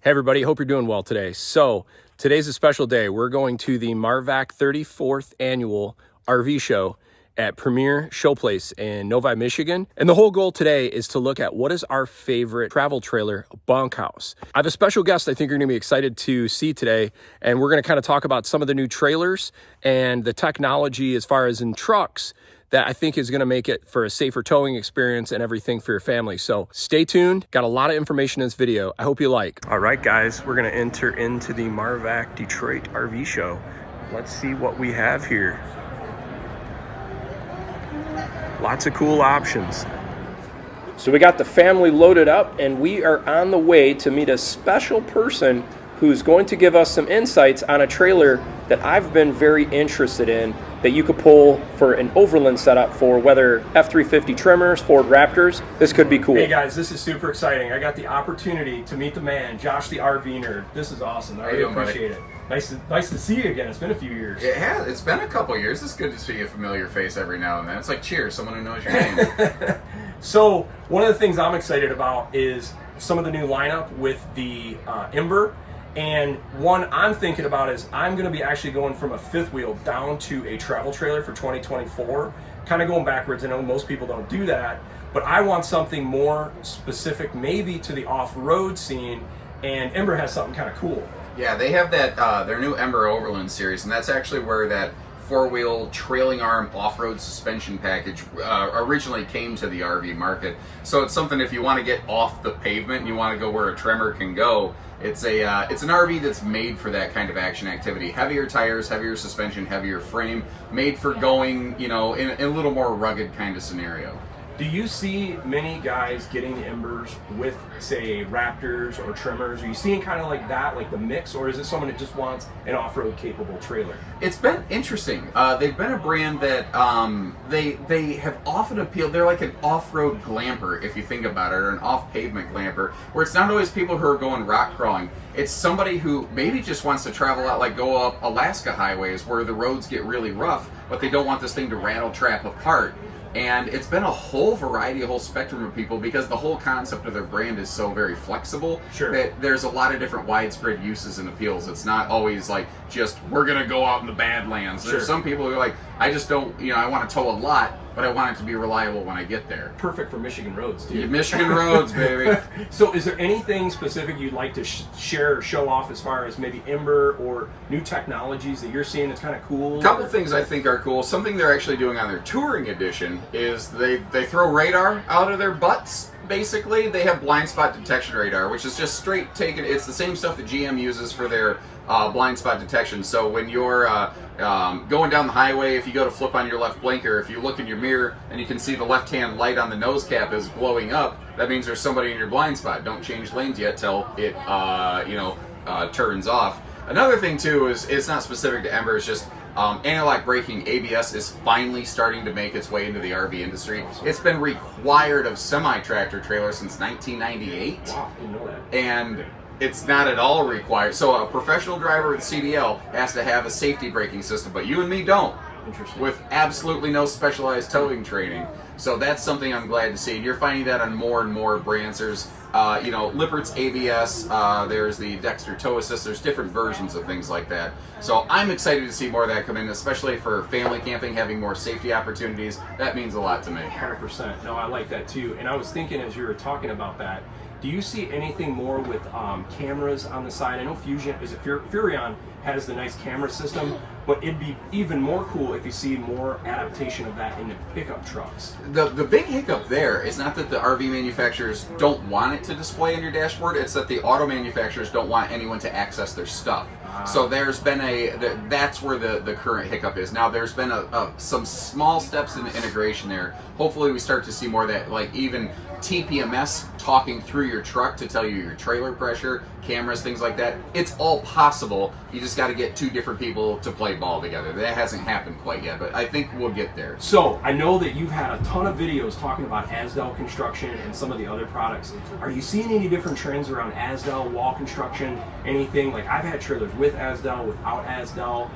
Hey everybody, hope you're doing well today. So today's a special day. We're going to the Marvac 34th annual RV show at Premier Showplace in Novi, Michigan. And the whole goal today is to look at what is our favorite travel trailer bunkhouse. I have a special guest I think you're gonna be excited to see today. And we're gonna kind of talk about some of the new trailers and the technology as far as in trucks that I think is gonna make it for a safer towing experience and everything for your family. So stay tuned, got a lot of information in this video. I hope you like. All right guys, we're gonna enter into the Marvac Detroit RV show. Let's see what we have here. Lots of cool options. So we got the family loaded up and we are on the way to meet a special person who's going to give us some insights on a trailer that I've been very interested in that you could pull for an overland setup for whether F-350 Trimmers, Ford Raptors. This could be cool. Hey guys, this is super exciting. I got the opportunity to meet the man, Josh the RV Nerd. This is awesome. I really appreciate it. Nice to see you again. It's been a few years. It has. It's been a couple years. It's good to see a familiar face every now and then. It's like cheers, someone who knows your name. So one of the things I'm excited about is some of the new lineup with the Ember. And one I'm thinking about is I'm going to be actually going from a fifth wheel down to a travel trailer for 2024. Kind of going backwards. I know most people don't do that, but I want something more specific maybe to the off-road scene, and Ember has something kind of cool. Yeah, they have that, their new Ember Overland series, and that's actually where that four-wheel trailing arm off-road suspension package originally came to the RV market. So it's something if you want to get off the pavement and you want to go where a trimmer can go, it's an RV that's made for that kind of action activity. Heavier tires, heavier suspension, heavier frame, made for going, you know, in a little more rugged kind of scenario. Do you see many guys getting the Embers with, say, Raptors or Trimmers? Are you seeing kind of like that, like the mix, or is it someone that just wants an off-road capable trailer? It's been interesting. They've been a brand that they have often appealed. They're like an off-road glamper, if you think about it, or an off-pavement glamper, where it's not always people who are going rock crawling. It's somebody who maybe just wants to travel out, like go up Alaska highways where the roads get really rough, but they don't want this thing to rattle trap apart. And it's been a whole variety, a whole spectrum of people, because the whole concept of their brand is so very flexible that there's a lot of different widespread uses and appeals. It's not always like just, we're going to go out in the Badlands. There's some people who are like, I just don't, you know, I want to tow a lot, but I want it to be reliable when I get there. Perfect for Michigan roads, too. Yeah, Michigan roads, baby. So is there anything specific you'd like to share or show off as far as maybe Ember or new technologies that you're seeing that's kind of cool? A couple things I think are cool. Something they're actually doing on their touring edition is they throw radar out of their butts. Basically, they have blind spot detection radar, which is just straight taken. It's the same stuff that GM uses for their blind spot detection. So when you're going down the highway, if you go to flip on your left blinker, if you look in your mirror and you can see the left-hand light on the nose cap is glowing up, that means there's somebody in your blind spot. Don't change lanes yet till it turns off. Another thing too is it's not specific to Ember. It's just anti-lock braking. ABS is finally starting to make its way into the RV industry. It's been required of semi-tractor trailers since 1998. Wow, I didn't know that. And it's not at all required. So a professional driver with CDL has to have a safety braking system, but you and me don't. Interesting. With absolutely no specialized towing training. So that's something I'm glad to see. And you're finding that on more and more brands. There's, Lippert's ABS, there's the Dexter Tow Assist, there's different versions of things like that. So I'm excited to see more of that come in, especially for family camping, having more safety opportunities. That means a lot to me. 100%. No, I like that too. And I was thinking as you were talking about that, do you see anything more with cameras on the side? I know Furrion has the nice camera system, but it'd be even more cool if you see more adaptation of that into pickup trucks. The big hiccup there is not that the RV manufacturers don't want it to display on your dashboard, it's that the auto manufacturers don't want anyone to access their stuff. So there's been that's where the current hiccup is. Now there's been some small steps in the integration there. Hopefully we start to see more of that, like even TPMS talking through your truck to tell you your trailer pressure, cameras, things like that. It's all possible. You just got to get two different people to play ball together. That hasn't happened quite yet, but I think we'll get there. So I know that you've had a ton of videos talking about Azdel construction and some of the other products. Are you seeing any different trends around Azdel, wall construction, anything? Like I've had trailers with Azdel, without Azdel.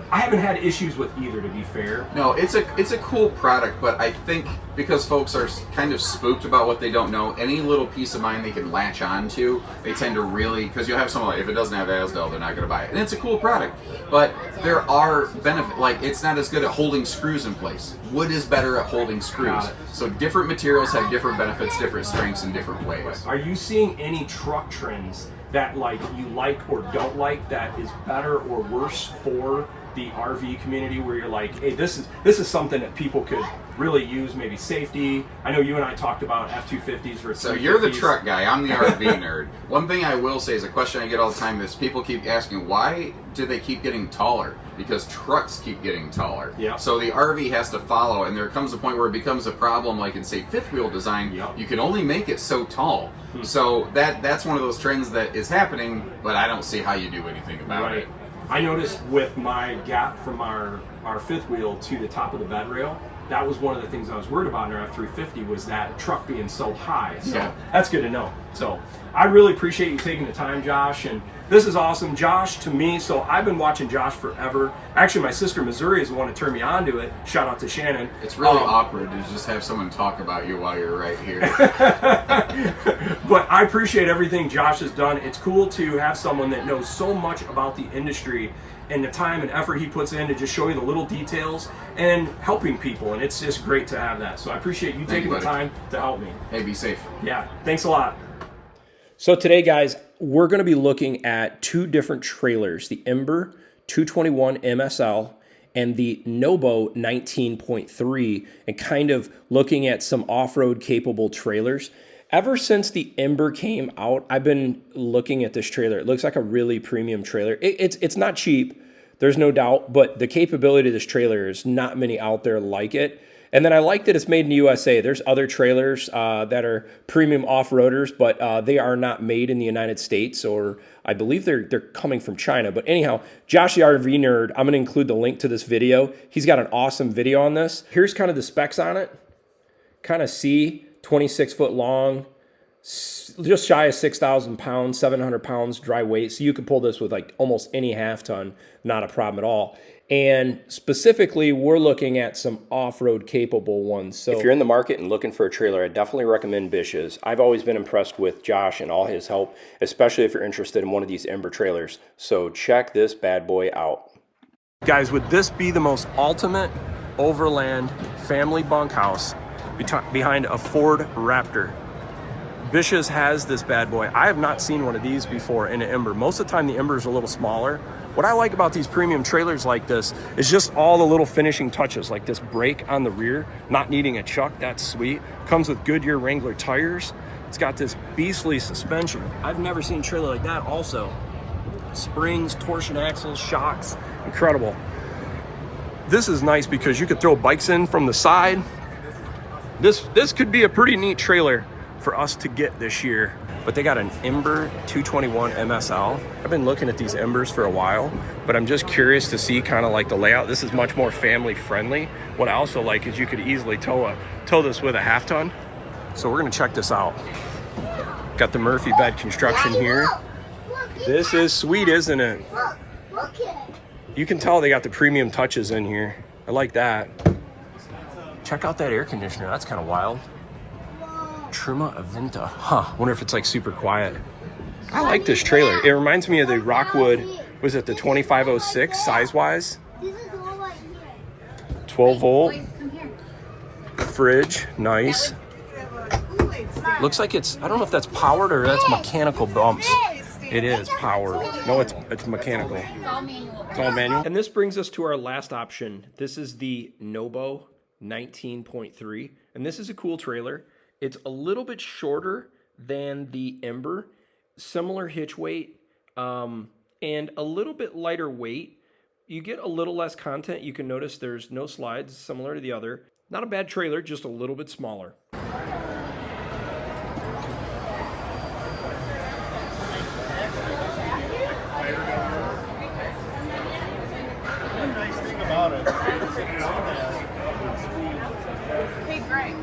I haven't had issues with either, to be fair. No, it's a cool product, but I think because folks are kind of spooked about what they don't know, any little piece of mind they can latch onto, they tend to really, because you'll have someone like, if it doesn't have Azdel, they're not going to buy it. And it's a cool product, but there are benefits, like it's not as good at holding screws in place. Wood is better at holding screws. So different materials have different benefits, different strengths in different ways. Are you seeing any truck trends that like you like or don't like that is better or worse for the RV community, where you're like, hey, this is something that people could really use, maybe safety? I know you and I talked about F-250s versus So 350s. you're the truck guy, I'm the RV nerd. One thing I will say is a question I get all the time is people keep asking, why do they keep getting taller? Because trucks keep getting taller. Yeah. So the RV has to follow, and there comes a point where it becomes a problem, like in, say, fifth wheel design, you can only make it so tall. So that's one of those trends that is happening, but I don't see how you do anything about it. I noticed with my gap from our fifth wheel to the top of the bed rail, that was one of the things I was worried about in our F350 was that truck being so high. So that's good to know. So I really appreciate you taking the time, Josh, and this is awesome. Josh, to me, so I've been watching Josh forever. Actually, my sister Missouri is the one to turn me on to it. Shout out to Shannon. It's really awkward to just have someone talk about you while you're right here. But I appreciate everything Josh has done. It's cool to have someone that knows so much about the industry and the time and effort he puts in to just show you the little details and helping people. And it's just great to have that. So I appreciate you taking the time to help me. Hey, be safe. Yeah, thanks a lot. So today, guys, we're going to be looking at two different trailers, the Ember 221 MSL and the Nobo 19.3, and kind of looking at some off-road capable trailers. Ever since the Ember came out, I've been looking at this trailer. It looks like a really premium trailer. It's not cheap, there's no doubt, but the capability of this trailer is not many out there like it. And then I like that it's made in the USA. There's other trailers that are premium off-roaders, but they are not made in the United States, or I believe they're coming from China. But anyhow, Josh the RV Nerd, I'm going to include the link to this video. He's got an awesome video on this. Here's kind of the specs on it. Kind of C, 26 foot long, just shy of 6,000 pounds, 700 pounds dry weight. So you could pull this with like almost any half ton, not a problem at all. And specifically, we're looking at some off-road capable ones. So if you're in the market and looking for a trailer, I definitely recommend Bish's. I've always been impressed with Josh and all his help, especially if you're interested in one of these Ember trailers. So check this bad boy out. Guys, would this be the most ultimate overland family bunkhouse behind a Ford Raptor? Bish's has this bad boy. I have not seen one of these before in an Ember. Most of the time the Ember is a little smaller. What I like about these premium trailers like this is just all the little finishing touches, like this brake on the rear, not needing a chuck, that's sweet. Comes with Goodyear Wrangler tires. It's got this beastly suspension. I've never seen a trailer like that also. Springs, torsion axles, shocks, incredible. This is nice because you could throw bikes in from the side. This could be a pretty neat trailer for us to get this year. But they got an Ember 221 MSL. I've been looking at these Embers for a while, but I'm just curious to see kind of like the layout. This is much more family friendly. What I also like is you could easily tow this with a half ton. So we're gonna check this out. Got the Murphy bed construction here. This is sweet, isn't it? You can tell they got the premium touches in here. I like that. Check out that air conditioner, that's kind of wild. Truma Aventa. Huh, wonder if it's like super quiet. I like this trailer. It reminds me of the Rockwood, was it the 2506 size-wise? 12 volt. Fridge, nice. Looks like it's, I don't know if that's powered or that's mechanical bumps. It is powered. No, it's mechanical. It's all manual. And this brings us to our last option. This is the Nobo 19.3, and this is a cool trailer. It's a little bit shorter than the Ember, similar hitch weight, and a little bit lighter weight. You get a little less content. You can notice there's no slides, similar to the other. Not a bad trailer, just a little bit smaller. The nice thing about it, hey, Greg.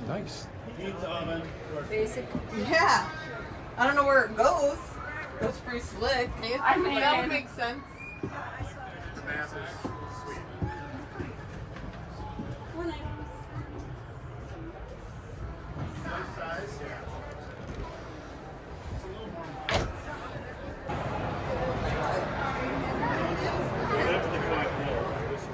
Nice. Heat oven. Basic. Yeah. I don't know where it goes. That's pretty slick. I mean, that would make sense. Massive suite. Nice size, yeah. It's a little more. That's the black wall. This is.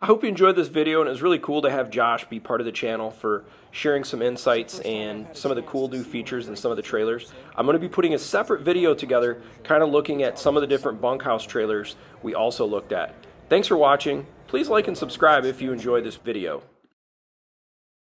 I hope you enjoyed this video, and it was really cool to have Josh be part of the channel for sharing some insights and some of the cool new features in some of the trailers. I'm going to be putting a separate video together kind of looking at some of the different bunkhouse trailers we also looked at. Thanks for watching. Please like and subscribe if you enjoyed this video.